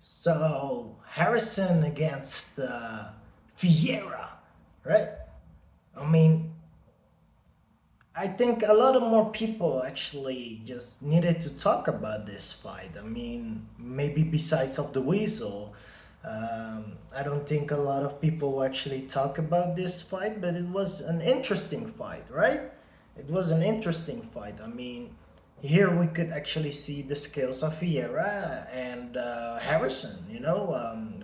So Harrison against Viera, right? I mean, I think a lot of more people actually just needed to talk about this fight. I mean, maybe besides of the Weasel, I don't think a lot of people actually talk about this fight, but it was an interesting fight, right? It was an interesting fight. I mean, here we could actually see the skills of Vieira and Harrison.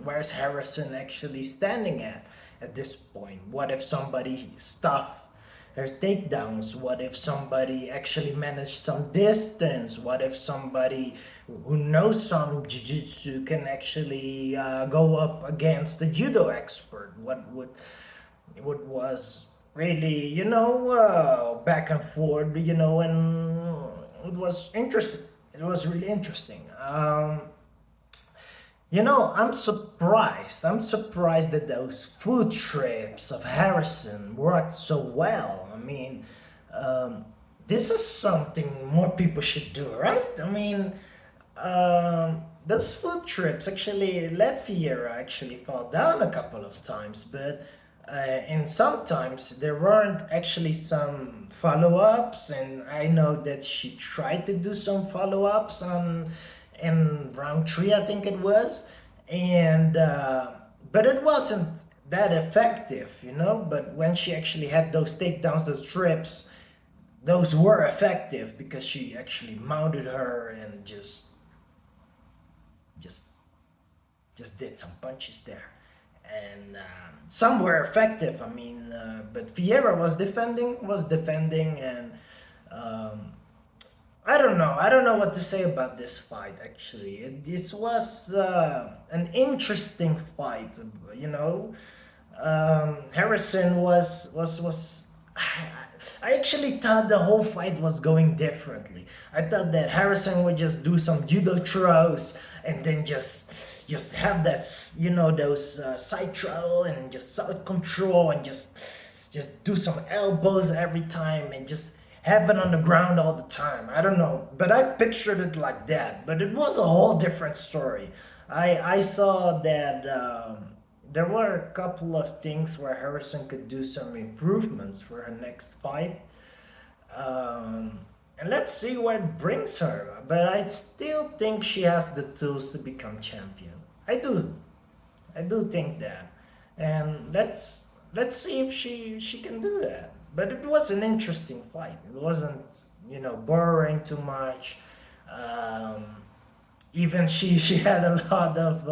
Where's Harrison actually standing at this point? What if somebody stuffed their takedowns? What if somebody actually managed some distance? What if somebody who knows some jiu-jitsu can actually go up against the judo expert? What was really, back and forth, and it was interesting. It was really interesting. I'm surprised. I'm surprised that those food trips of Harrison worked so well. I mean, um, this is something more people should do, right? I mean, those food trips actually let Fiera actually fall down a couple of times, but and sometimes there weren't actually some follow-ups, and I know that she tried to do some follow-ups on in round three, I think it was, and but it wasn't that effective, But when she actually had those takedowns, those trips, those were effective because she actually mounted her and just just did some punches there, and some were effective. I mean, but Vieira was defending, and um, I don't know. I don't know what to say about this fight. Actually, this was an interesting fight. You know, Harrison was. I actually thought the whole fight was going differently. I thought that Harrison would just do some judo throws and then just have that those side throw and just side control and just do some elbows every time and just have it on the ground all the time. I don't know, but I pictured it like that. But it was a whole different story. I saw that there were a couple of things where Harrison could do some improvements for her next fight. Um, and let's see where it brings her. But I still think she has the tools to become champion. I do. I do think that, and let's see if she can do that. But it was an interesting fight. It wasn't boring too much. Um, Even she had a lot of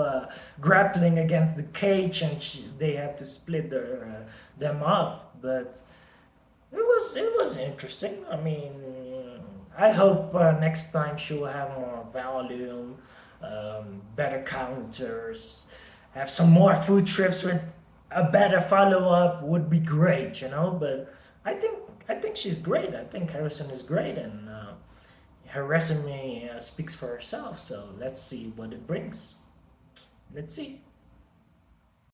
grappling against the cage, and they had to split them up. But it was interesting. I mean, I hope next time she will have more volume, better counters, have some more food trips with a better follow up would be great, But I think I think she's great. I think Harrison is great, and her resume speaks for herself. So let's see what it brings. Let's see.